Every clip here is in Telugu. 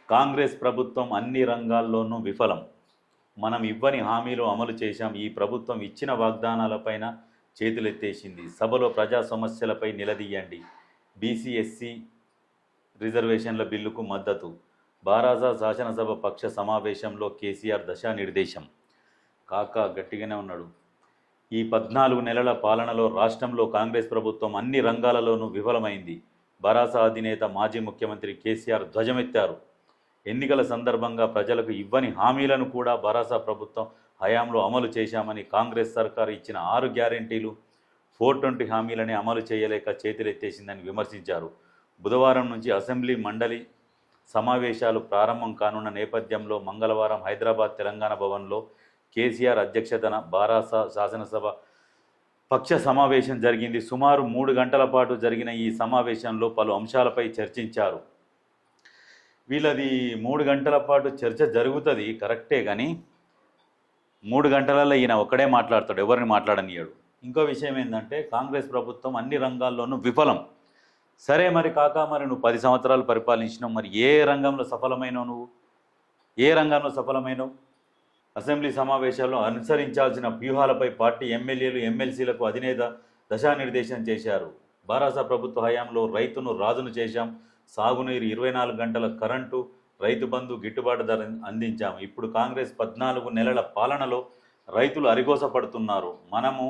కాంగ్రెస్ ప్రభుత్వం అన్ని రంగాల్లోనూ విఫలం. మనం ఇవ్వని హామీలు అమలు చేశాం. ఈ ప్రభుత్వం ఇచ్చిన వాగ్దానాలపైన చేతులెత్తేసింది. సభలో ప్రజా సమస్యలపై నిలదీయండి. బీసీ ఎస్సీ రిజర్వేషన్ల బిల్లుకు మద్దతు. బారాసా శాసనసభ పక్ష సమావేశంలో కేసీఆర్ దిశానిర్దేశం. కాకా గట్టిగానే ఉన్నాడు. ఈ 14 నెలల పాలనలో రాష్ట్రంలో కాంగ్రెస్ ప్రభుత్వం అన్ని రంగాలలోనూ విఫలమైంది. బారాసా అధినేత మాజీ ముఖ్యమంత్రి కేసీఆర్ ధ్వజమెత్తారు. ఎన్నికల సందర్భంగా ప్రజలకు ఇవ్వని హామీలను కూడా బారాసా ప్రభుత్వం హయాంలో అమలు చేశామని, కాంగ్రెస్ సర్కారు ఇచ్చిన 6 గ్యారెంటీలు 420 హామీలని అమలు చేయలేక చేతులెత్తేసిందని విమర్శించారు. బుధవారం నుంచి అసెంబ్లీ మండలి సమావేశాలు ప్రారంభం కానున్న నేపథ్యంలో మంగళవారం హైదరాబాద్ తెలంగాణ భవన్లో కేసీఆర్ అధ్యక్షతన బారాసా శాసనసభ పక్ష సమావేశం జరిగింది. సుమారు 3 గంటల పాటు జరిగిన ఈ సమావేశంలో పలు అంశాలపై చర్చించారు. వీళ్ళది 3 గంటల పాటు చర్చ జరుగుతుంది కరెక్టే, కానీ 3 గంటలలో ఈయన ఒక్కడే మాట్లాడతాడు, ఎవరిని మాట్లాడనియాడు. ఇంకో విషయం ఏంటంటే కాంగ్రెస్ ప్రభుత్వం అన్ని రంగాల్లోనూ విఫలం. సరే మరి కాకా, మరి నువ్వు 10 సంవత్సరాలు పరిపాలించినావు, మరి ఏ రంగంలో సఫలమైనవు? నువ్వు ఏ రంగంలో సఫలమైనవు? అసెంబ్లీ సమావేశాల్లో అనుసరించాల్సిన వ్యూహాలపై పార్టీ ఎమ్మెల్యేలు ఎమ్మెల్సీలకు అధినేత దిశానిర్దేశం చేశారు. బారాసా ప్రభుత్వ హయాంలో రైతును రాజును చేశాం. సాగునీరు, 24 గంటల కరెంటు, రైతు బంధు, గిట్టుబాటు ధర అందించాం. ఇప్పుడు కాంగ్రెస్ 14 నెలల పాలనలో రైతులు అరిగోసపడుతున్నారు. మనము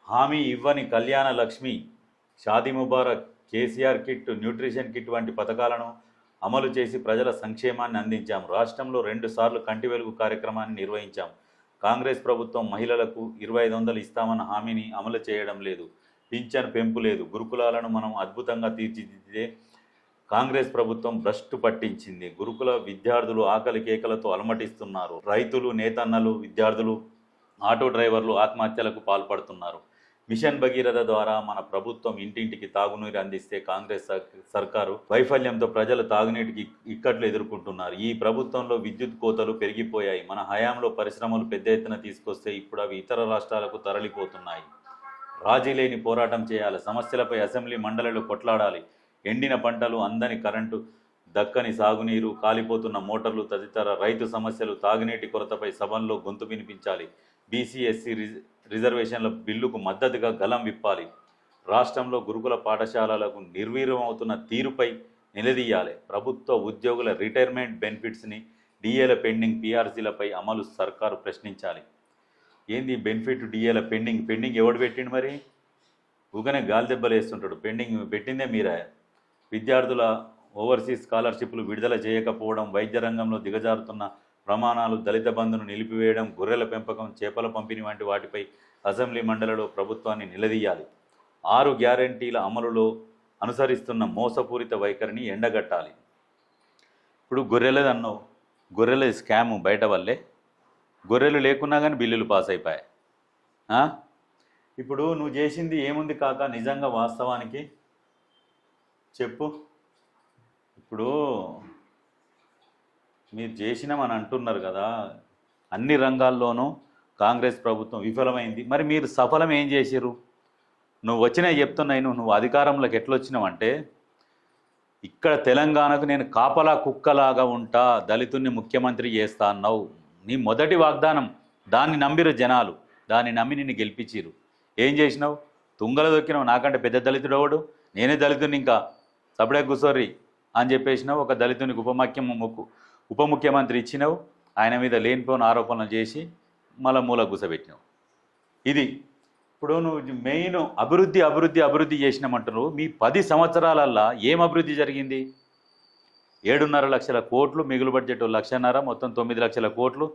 హామీ ఇవ్వని Kalyana Lakshmi, Shaadi Mubarak, KCR kit, nutrition kit వంటి పథకాలను అమలు చేసి ప్రజల సంక్షేమాన్ని అందించాం. రాష్ట్రంలో 2 సార్లు కంటి వెలుగు కార్యక్రమాన్ని నిర్వహించాం. కాంగ్రెస్ ప్రభుత్వం మహిళలకు 2500 ఇస్తామన్న హామీని అమలు చేయడం లేదు. పింఛన్ పెంపు లేదు. గురుకులాలను మనం అద్భుతంగా తీర్చిదిద్దితే కాంగ్రెస్ ప్రభుత్వం భ్రష్టు పట్టించింది. గురుకుల విద్యార్థులు ఆకలి కేకలతో అలమటిస్తున్నారు. రైతులు, నేతన్నలు, విద్యార్థులు, ఆటో డ్రైవర్లు ఆత్మహత్యలకు పాల్పడుతున్నారు. మిషన్ భగీరథ ద్వారా మన ప్రభుత్వం ఇంటింటికి తాగునీరు అందిస్తే కాంగ్రెస్ సర్కారు వైఫల్యంతో ప్రజలు తాగునీటికి ఇక్కట్లు ఎదుర్కొంటున్నారు. ఈ ప్రభుత్వంలో విద్యుత్ కోతలు పెరిగిపోయాయి. మన హయాంలో పరిశ్రమలు పెద్ద ఎత్తున తీసుకొస్తే ఇప్పుడు అవి ఇతర రాష్ట్రాలకు తరలిపోతున్నాయి. రాజీ లేని పోరాటం చేయాలి. సమస్యలపై అసెంబ్లీ మండలిలో కొట్లాడాలి. ఎండిన పంటలు, అందని కరెంటు, దక్కని సాగునీరు, కాలిపోతున్న మోటార్లు తదితర రైతు సమస్యలు, తాగునీటి కొరతపై సభల్లో గొంతు వినిపించాలి. బీసీ ఎస్సీ రిజర్వేషన్ల బిల్లుకు మద్దతుగా గలం విప్పాలి. రాష్ట్రంలో గురుకుల పాఠశాలలకు నిర్వీర్యమవుతున్న తీరుపై నిలదీయాలి. ప్రభుత్వ ఉద్యోగుల రిటైర్మెంట్ బెనిఫిట్స్ని, డిఏల పెండింగ్, పీఆర్సీలపై అమలు సర్కారు ప్రశ్నించాలి. ఏంది బెనిఫిట్, డిఏల పెండింగ్ ఎవడు పెట్టిండు? మరి ఊగనే గాలి దెబ్బలు వేస్తుంటాడు. పెండింగ్ పెట్టిందే మీరా? విద్యార్థుల ఓవర్సీస్ స్కాలర్షిప్లు విడుదల చేయకపోవడం, వైద్య రంగంలో దిగజారుతున్న ప్రమాణాలు, దళిత బంధును నిలిపివేయడం, గొర్రెల పెంపకం, చేపల పంపిణీ వంటి వాటిపై అసెంబ్లీ మండలిలో ప్రభుత్వాన్ని నిలదీయాలి. 6 గ్యారెంటీల అమలులో అనుసరిస్తున్న మోసపూరిత వైఖరిని ఎండగట్టాలి. ఇప్పుడు గొర్రెలది అన్నావు, గొర్రెల స్కాము బయట వల్లే గొర్రెలు లేకున్నా కానీ బిల్లులు పాస్ అయిపోయాయి. ఇప్పుడు నువ్వు చేసింది ఏముంది కాక? నిజంగా వాస్తవానికి చెప్పు. ఇప్పుడు మీరు చేసినామని అంటున్నారు కదా, అన్ని రంగాల్లోనూ కాంగ్రెస్ ప్రభుత్వం విఫలమైంది. మరి మీరు సఫలం ఏం చేసిర్రు? నువ్వు వచ్చినా చెప్తున్నాయి. నువ్వు అధికారంలోకి ఎట్లొచ్చినావంటే, ఇక్కడ తెలంగాణకు నేను కాపలా కుక్కలాగా ఉంటా, దళితుడిని ముఖ్యమంత్రి చేస్తా అన్నావు. నీ మొదటి వాగ్దానం. దాన్ని నమ్మిరు జనాలు, దాన్ని నమ్మి నిన్ను గెలిపించిరు. ఏం చేసినావు? తుంగల దొక్కినావు. నాకంటే పెద్ద దళితుడు ఎవడు? నేనే దళితుడిని, ఇంకా సపడే కూసోర్రి అని చెప్పేసినావు. ఒక దళితునికి ఉప ముఖ్యమంత్రి ఇచ్చినావు. ఆయన మీద లేనిపోయిన ఆరోపణలు చేసి మళ్ళీ మూల కూసబెట్టినావు. ఇది ఇప్పుడు నువ్వు మెయిన్ అభివృద్ధి చేసినామంటున్నావు. మీ 10 సంవత్సరాలల్లా ఏం అభివృద్ధి జరిగింది? 7.5 లక్షల కోట్లు, మిగులు బడ్జెట్ 1.5 లక్ష, మొత్తం 9 లక్షల కోట్లు.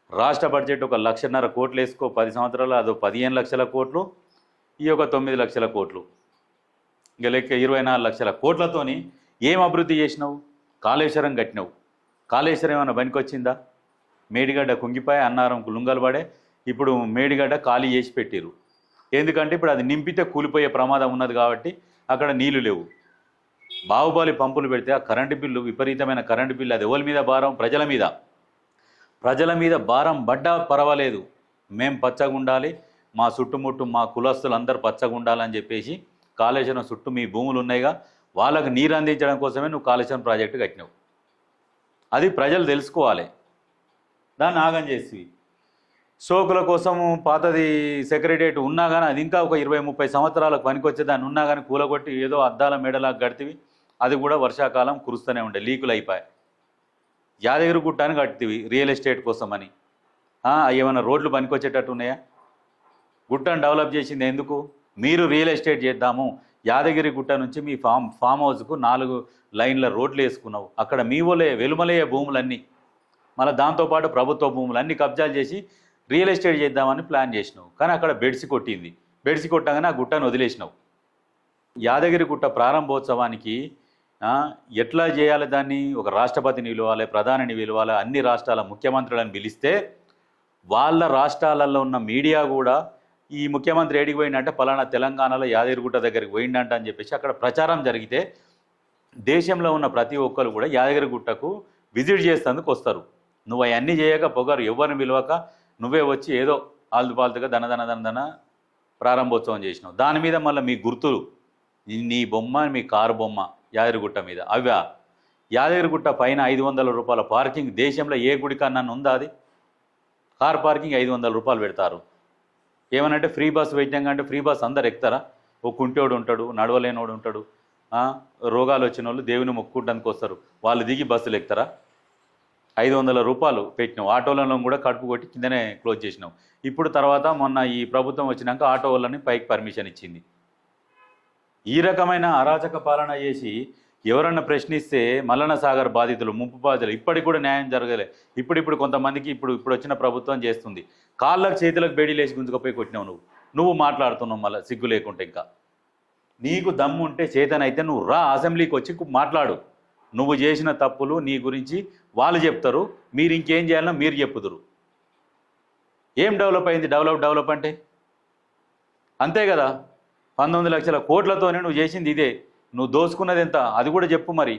రాష్ట్ర బడ్జెట్ 1.5 లక్ష కోట్లు వేసుకో. 10 సంవత్సరాలు అదో 15 లక్షల కోట్లు, ఈ ఒక 9 లక్షల కోట్లు, ఇంకా లెక్క 24 లక్షల కోట్లతోని ఏం అభివృద్ధి చేసినావు? కాళేశ్వరం కట్టినావు. కాళేశ్వరం ఏమైనా పనికొచ్చిందా? మేడిగడ్డ కుంగిపాయ, అన్నారంకు లుంగలు పడే. ఇప్పుడు మేడిగడ్డ ఖాళీ చేసి పెట్టిరు. ఎందుకంటే ఇప్పుడు అది నింపితే కూలిపోయే ప్రమాదం ఉన్నది కాబట్టి అక్కడ నీళ్లు లేవు. బాహుబలి పంపులు పెడితే ఆ కరెంటు బిల్లు, విపరీతమైన కరెంటు బిల్లు, అది ఎవరి మీద భారం? ప్రజల మీద భారం పడ్డా పర్వాలేదు, మేం పచ్చగా ఉండాలి, మా చుట్టుముట్టు మా కులస్తులు అందరూ పచ్చగా ఉండాలని చెప్పేసి కాళేశ్వరం చుట్టూ మీ భూములు ఉన్నాయిగా, వాళ్ళకు నీరు అందించడం కోసమే నువ్వు కాళేశ్వరం ప్రాజెక్టు కట్టినావు. అది ప్రజలు తెలుసుకోవాలి. దాన్ని ఆగం చేసి సోకుల కోసం పాతది సెక్రటరియట్ ఉన్నా కానీ అది ఇంకా ఒక 20-30 సంవత్సరాలకు పనికొచ్చే దాన్ని ఉన్నా కానీ కూలగొట్టి ఏదో అద్దాల మేడలాగా గడితివి. అది కూడా వర్షాకాలం కురుస్తూనే ఉండే, లీకులు అయిపోయాయి. యాదగిరిగుట్టాన్ని కట్టివి రియల్ ఎస్టేట్ కోసం అని. ఏమైనా రోడ్లు పనికొచ్చేటట్టు ఉన్నాయా? గుట్టను డెవలప్ చేసింది ఎందుకు? మీరు రియల్ ఎస్టేట్ చేద్దాము, యాదగిరి గుట్ట నుంచి మీ ఫామ్ హౌస్కు 4 లైన్ల రోడ్లు వేసుకున్నావు. అక్కడ మీ వాళ్ళే వెలుమలయ్యే భూములన్నీ, మళ్ళీ దాంతోపాటు ప్రభుత్వ భూములన్నీ కబ్జాలు చేసి రియల్ ఎస్టేట్ చేద్దామని ప్లాన్ చేసినావు. కానీ అక్కడ బెడ్సి కొట్టింది. బెడ్సి కొట్టగానే ఆ గుట్టను వదిలేసినావు. యాదగిరి గుట్ట ప్రారంభోత్సవానికి ఎట్లా చేయాలి దాన్ని? ఒక రాష్ట్రపతిని పిలవాలి, ప్రధానిని పిలవాలి, అన్ని రాష్ట్రాల ముఖ్యమంత్రులను పిలిస్తే వాళ్ళ రాష్ట్రాలలో ఉన్న మీడియా కూడా ఈ ముఖ్యమంత్రి ఏడికి పోయిందంటే పలానా తెలంగాణలో యాదగిరిగుట్ట దగ్గరికి పోయిందంట అని చెప్పేసి అక్కడ ప్రచారం జరిగితే దేశంలో ఉన్న ప్రతి ఒక్కరు కూడా యాదగిరిగుట్టకు విజిట్ చేసేందుకు వస్తారు. నువ్వు అవన్నీ చేయక పొగరు ఎవరిని పిలవక నువ్వే వచ్చి ఏదో ఆల్తుపాల్తుగా దన ప్రారంభోత్సవం చేసినావు. దాని మీద మళ్ళీ మీ గుర్తులు, నీ బొమ్మ, మీ కారు బొమ్మ యాదగిరిగుట్ట మీద. అవి యాదగిరిగుట్ట పైన 500 రూపాయల పార్కింగ్ దేశంలో ఏ గుడికన్నా ఉందా? అది కార్ పార్కింగ్ 500 రూపాయలు పెడతారు. ఏమనంటే ఫ్రీ బస్ పెట్టాం అంటే ఫ్రీ బస్ అందరు ఎక్కుతారా? ఓ కుంటోడు ఉంటాడు, నడవలేనోడు ఉంటాడు, రోగాలు వచ్చిన వాళ్ళు దేవుని మొక్కుకుంటానికి వస్తారు, వాళ్ళు దిగి బస్సులు ఎక్కుతారా? 500 రూపాయలు పెట్టినావు. ఆటోలను కూడా కడుపు కొట్టి కిందనే క్లోజ్ చేసినావు. ఇప్పుడు తర్వాత మొన్న ఈ ప్రభుత్వం వచ్చినాక ఆటో వాళ్ళని పైకి పర్మిషన్ ఇచ్చింది. ఈ రకమైన అరాచక పాలన చేసి ఎవరన్నా ప్రశ్నిస్తే మల్లన్న సాగర్ బాధితులు, ముంపు బాధితులు ఇప్పటికి కూడా న్యాయం జరగలే. ఇప్పుడు కొంతమందికి ఇప్పుడు వచ్చిన ప్రభుత్వం చేస్తుంది. కాళ్ళకు చేతులకు బేడీలేసి గుంజుకపోయి కొట్టినావు. నువ్వు మాట్లాడుతున్నావు మళ్ళీ సిగ్గు లేకుంటే. ఇంకా నీకు దమ్ము ఉంటే చేతనైతే నువ్వు రా, అసెంబ్లీకి వచ్చి మాట్లాడు. నువ్వు చేసిన తప్పులు నీ గురించి వాళ్ళు చెప్తారు, మీరు ఇంకేం చేయాలన్నా మీరు చెప్పుదురు. ఏం డెవలప్ అయింది? డెవలప్ అంటే అంతే కదా. 19 లక్షల కోట్లతోనే నువ్వు చేసింది ఇదే. నువ్వు దోసుకున్నది ఎంత అది కూడా చెప్పు. మరి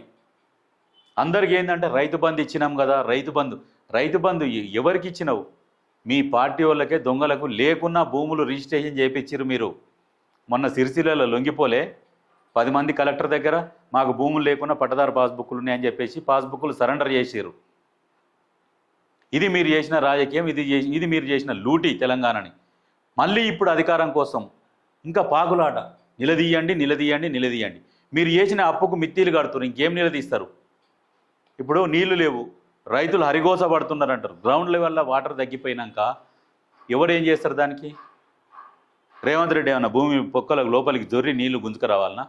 అందరికీ ఏంటంటే రైతు బంధు ఇచ్చినాం కదా. రైతు బంధు ఎవరికి ఇచ్చినావు? మీ పార్టీ వాళ్ళకే, దొంగలకు లేకున్నా భూములు రిజిస్ట్రేషన్ చేయించారు మీరు. మొన్న సిరిసిల్లలో లొంగిపోలే 10 మంది కలెక్టర్ దగ్గర మాకు భూములు లేకున్నా పట్టదారు పాస్బుక్లు ఉన్నాయని చెప్పేసి పాస్బుక్లు సరెండర్ చేసారు. ఇది మీరు చేసిన రాజకీయం, ఇది మీరు చేసిన లూటీ తెలంగాణని. మళ్ళీ ఇప్పుడు అధికారం కోసం ఇంకా పాకులాట. నిలదీయండి. మీరు చేసిన అప్పుకు మిత్తీలు కడుతున్నారు, ఇంకేం నిలదీస్తారు? ఇప్పుడు నీళ్లు లేవు, రైతులు హరిగోస పడుతున్నారు అంటారు. గ్రౌండ్ లెవెల్లో వాటర్ తగ్గిపోయినాక ఎవడేం చేస్తారు దానికి? రేవంత్ రెడ్డి ఏమన్నా భూమి పొక్కలకు లోపలికి జొర్రి నీళ్లు గుంజుకురావాలన్నా?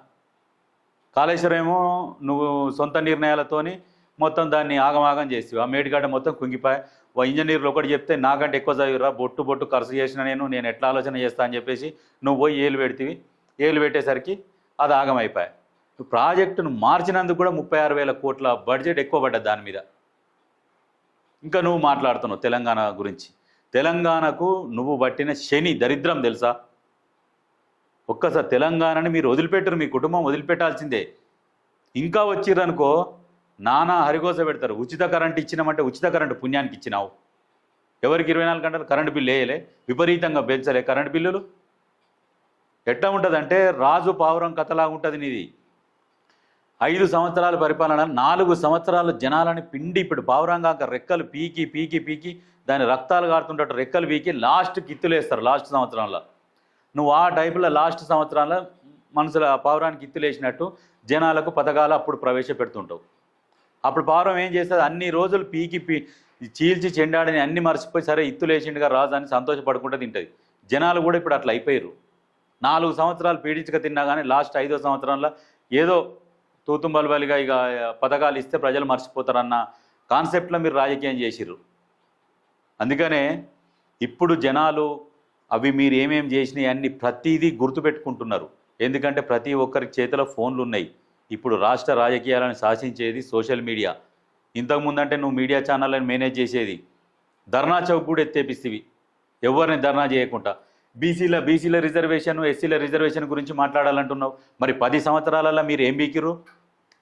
కాళేశ్వరం ఏమో నువ్వు సొంత నిర్ణయాలతోని మొత్తం దాన్ని ఆగమాగం చేసి ఆ మేడిగడ్డ మొత్తం కుంగిపోయి ఇంజనీర్లు ఒకటి చెప్తే నాకంటే ఎక్కువ చదివిరా, బొట్టు ఖర్చు చేసిన నేను ఎట్లా ఆలోచన చేస్తా అని చెప్పేసి నువ్వు పోయి ఏలు పెట్టేసరికి అది ఆగమైపోయాయి. ప్రాజెక్టును మార్చినందుకు కూడా 36,000 కోట్ల బడ్జెట్ ఎక్కువ పడ్డది దాని మీద. ఇంకా నువ్వు మాట్లాడుతున్నావు తెలంగాణ గురించి. తెలంగాణకు నువ్వు పట్టిన శని దరిద్రం తెలుసా? ఒక్కసారి తెలంగాణని మీరు వదిలిపెట్టరు, మీ కుటుంబం వదిలిపెట్టాల్సిందే. ఇంకా వచ్చిర్రనుకో నానా హరిగోస పెడతారు. ఉచిత కరెంట్ ఇచ్చినామంటే ఉచిత కరెంటు పుణ్యానికి ఇచ్చినావు. ఎవరికి 24 గంటలు కరెంటు బిల్లు వేయలే? విపరీతంగా పెంచలే కరెంటు బిల్లులు? ఎట్లా ఉంటుందంటే రాజు పావురం కథలాగా ఉంటుంది నీది. 5 సంవత్సరాల పరిపాలన, 4 సంవత్సరాలు జనాలని పిండి ఇప్పుడు పావురంగా రెక్కలు పీకి దాని రక్తాలు కారుతుంటే రెక్కలు పీకి లాస్ట్కి ఇత్తులేస్తారు. లాస్ట్ సంవత్సరంలో నువ్వు ఆ టైపులో లాస్ట్ సంవత్సరాల్లో మనసులో పావురానికి ఇత్తులేసినట్టు జనాలకు పథకాలు అప్పుడు ప్రవేశపెడుతుంటావు. అప్పుడు పావురం ఏం చేస్తుంది? అన్ని రోజులు పీకి చీల్చి చెండాడని అన్ని మర్చిపోయి సరే ఇత్తులేసిండుగా రాజు అని సంతోషపడుకుంటూ తింటుంది. జనాలు కూడా ఇప్పుడు అట్లా అయిపోయారు. 4 సంవత్సరాలు పీడించక తిన్నా కానీ లాస్ట్ 5వ సంవత్సరంలో ఏదో తూతుంబలిబలిగా ఇక పథకాలు ఇస్తే ప్రజలు మర్చిపోతారన్న కాన్సెప్ట్లో మీరు రాజకీయం చేసిర్రు. అందుకనే ఇప్పుడు జనాలు అవి మీరు ఏమేమి చేసినాయి అన్ని ప్రతిదీ గుర్తుపెట్టుకుంటున్నారు. ఎందుకంటే ప్రతి ఒక్కరికి చేతిలో ఫోన్లు ఉన్నాయి. ఇప్పుడు రాష్ట్ర రాజకీయాలను శాసించేది సోషల్ మీడియా. ఇంతకుముందంటే నువ్వు మీడియా ఛానళ్ళని మేనేజ్ చేసేది. ధర్నా చౌక్ కూడా ఎత్తేపిస్తేవి ఎవరిని ధర్నా చేయకుండా. బీసీల రిజర్వేషన్, ఎస్సీల రిజర్వేషన్ గురించి మాట్లాడాలంటున్నావు. మరి 10 సంవత్సరాలలో మీరు ఏం బీకిరు?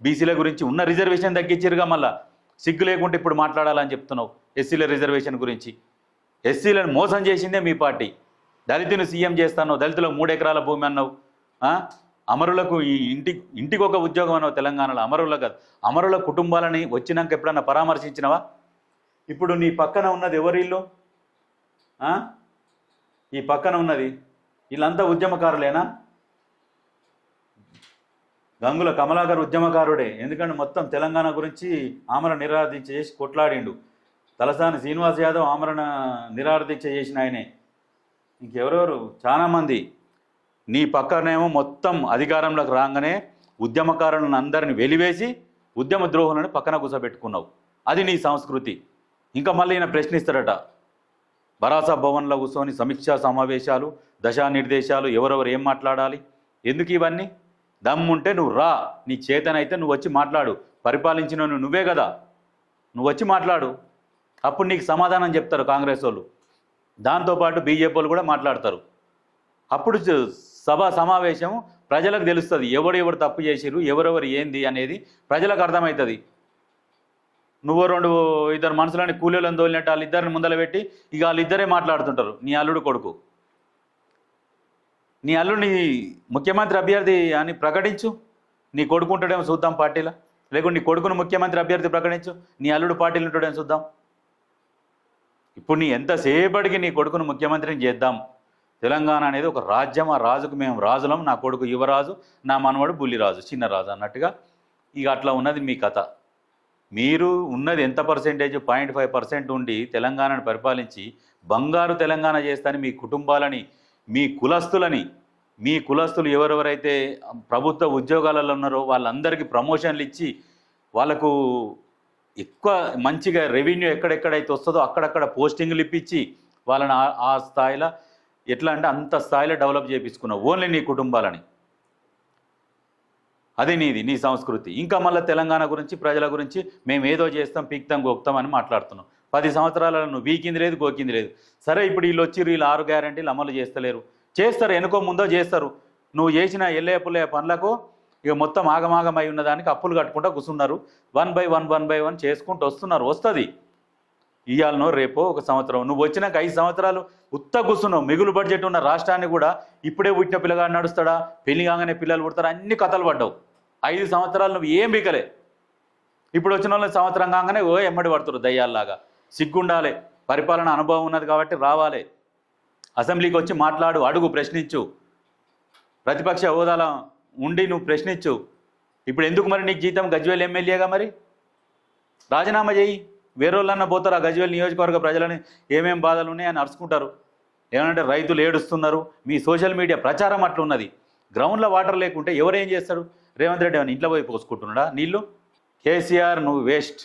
బీసీల గురించి ఉన్న రిజర్వేషన్ తగ్గించారుగా. మళ్ళా సిగ్గు లేకుంటే ఇప్పుడు మాట్లాడాలని చెప్తున్నావు ఎస్సీల రిజర్వేషన్ గురించి. ఎస్సీలను మోసం చేసిందే మీ పార్టీ. దళితుని సీఎం చేస్తాను, దళితులకు 3 ఎకరాల భూమి అన్నావు. అమరులకు ఈ ఇంటికి ఒక ఉద్యోగం అన్నావు తెలంగాణలో, అమరులకు కాదు. అమరుల కుటుంబాలని వచ్చినాక ఎప్పుడన్నా పరామర్శించినవా? ఇప్పుడు నీ పక్కన ఉన్నది ఎవరి ఇల్లు? ఈ పక్కన ఉన్నది వీళ్ళంతా ఉద్యమకారులేనా? గంగుల కమలాకర్ ఉద్యమకారుడే. ఎందుకంటే మొత్తం తెలంగాణ గురించి ఆమరణ నిరాదీక్ష చేసి కొట్లాడిండు. తలసాని శ్రీనివాస్ యాదవ్ ఆమరణ నిరాదీక్ష చేసిన ఆయనే. ఇంకెవరెవరు చాలామంది. నీ పక్కనేమో మొత్తం అధికారంలోకి రాగానే ఉద్యమకారులను అందరిని వెలివేసి ఉద్యమ ద్రోహులను పక్కన కూర్చోబెట్టుకున్నావు. అది నీ సంస్కృతి. ఇంకా మళ్ళీ ఈయన ప్రశ్నిస్తాడట, భరాసా భవన్లో కూర్చొని సమీక్షా సమావేశాలు, దశానిర్దేశాలు, ఎవరెవరు ఏం మాట్లాడాలి, ఎందుకు ఇవన్నీ? దమ్ముంటే నువ్వు రా, నీ చేతనైతే నువ్వు వచ్చి మాట్లాడు. పరిపాలించిన నువ్వే కదా, నువ్వు వచ్చి మాట్లాడు. అప్పుడు నీకు సమాధానం చెప్తారు కాంగ్రెస్ వాళ్ళు, దాంతోపాటు బీజేపీ వాళ్ళు కూడా మాట్లాడతారు. అప్పుడు సభ సమావేశం ప్రజలకు తెలుస్తుంది, ఎవరు తప్పు చేసిరు, ఎవరెవరు ఏంది అనేది ప్రజలకు అర్థమవుతుంది. నువ్వు ఇద్దరు మనుషులని కూలీలను తోలినట్టు వాళ్ళిద్దరిని ముందర పెట్టి ఇక వాళ్ళిద్దరే మాట్లాడుతుంటారు. నీ అల్లుడు కొడుకు, నీ అల్లుడిని ముఖ్యమంత్రి అభ్యర్థి అని ప్రకటించు. నీ కొడుకు ఉంటాడేమో చూద్దాం పార్టీలో, లేకుంటే నీ కొడుకును ముఖ్యమంత్రి అభ్యర్థి ప్రకటించు. నీ అల్లుడు పార్టీలు ఉంటాడేమో చూద్దాం. ఇప్పుడు నీ ఎంతసేపటికి నీ కొడుకును ముఖ్యమంత్రిని చేద్దాం. తెలంగాణ అనేది ఒక రాజ్యం, ఆ రాజుకు మేము రాజులం, నా కొడుకు యువరాజు, నా మనవడు బుల్లిరాజు, చిన్న రాజు అన్నట్టుగా ఇక అట్లా ఉన్నది మీ కథ. మీరు ఉన్నది ఎంత పర్సెంటేజ్? 0.5% ఉండి తెలంగాణను పరిపాలించి బంగారు తెలంగాణ చేస్తాని మీ కుటుంబాలని, మీ కులస్తులు ఎవరెవరైతే ప్రభుత్వ ఉద్యోగాలలో ఉన్నారో వాళ్ళందరికీ ప్రమోషన్లు ఇచ్చి వాళ్ళకు ఎక్కువ మంచిగా రెవెన్యూ ఎక్కడెక్కడైతే వస్తుందో అక్కడక్కడ పోస్టింగ్లు ఇప్పించి వాళ్ళని ఆ స్థాయిలో, ఎట్లా అంటే అంత స్థాయిలో డెవలప్ చేయించుకున్నావు ఓన్లీ నీ కుటుంబాలని. అది నీ సంస్కృతి. ఇంకా మళ్ళీ తెలంగాణ గురించి, ప్రజల గురించి మేము ఏదో చేస్తాం, పీక్తాం, గోక్తాం అని మాట్లాడుతున్నాం. 10 సంవత్సరాలలో నువ్వు వీకింది లేదు, గోకింది లేదు. సరే, ఇప్పుడు వీళ్ళు వచ్చి వీళ్ళు 6 గ్యారెంటీలు అమలు చేస్తలేరు. చేస్తారు, ఎనుకో ముందో చేస్తారు. నువ్వు చేసిన ఎల్లయ్య పుల్లయ్య పనులకు ఇక మొత్తం ఆగమాగమై ఉన్నదానికి అప్పులు కట్టుకుంటూ కూర్చున్నారు. 1 by 1 చేసుకుంటూ వస్తున్నారు. వస్తుంది ఇవాళనో రేపో ఒక సంవత్సరం. నువ్వు వచ్చినాక 5 సంవత్సరాలు ఉత్త కూర్చున్నావు. మిగులు బడ్జెట్ ఉన్న రాష్ట్రాన్ని కూడా ఇప్పుడే పుట్టిన పిల్లగాడు నడుస్తాడా, పెళ్లి కాగానే పిల్లలు పుడతారా, అన్ని కథలు పడ్డావు. 5 సంవత్సరాలు నువ్వు ఏం బీకలే. ఇప్పుడు వచ్చిన వాళ్ళు సంవత్సరం కాగానే ఎమ్మడి పడుతున్నారు దయ్యాల్లాగా. సిగ్గుండాలి. పరిపాలన అనుభవం ఉన్నది కాబట్టి రావాలి, అసెంబ్లీకి వచ్చి మాట్లాడు, అడుగు, ప్రశ్నించు. ప్రతిపక్ష హోదాలో ఉండి నువ్వు ప్రశ్నించు. ఇప్పుడు ఎందుకు మరి నీకు జీతం? గజ్వేల్ ఎమ్మెల్యేగా మరి రాజీనామా చేయి. వేరే వాళ్ళన్నా పోతారు ఆ గజ్వేల్ నియోజకవర్గ ప్రజలని ఏమేం బాధలు ఉన్నాయని అరుచుకుంటారు. ఏమంటే రైతులు ఏడుస్తున్నారు. మీ సోషల్ మీడియా ప్రచారం అట్లా ఉన్నది. గ్రౌండ్లో వాటర్ లేకుంటే ఎవరేం చేస్తాడు? రేవంత్ రెడ్డి ఏమైనా ఇంట్లో పోయి పోసుకుంటున్నాడా నీళ్ళు? కేసీఆర్ నువ్వు వేస్ట్.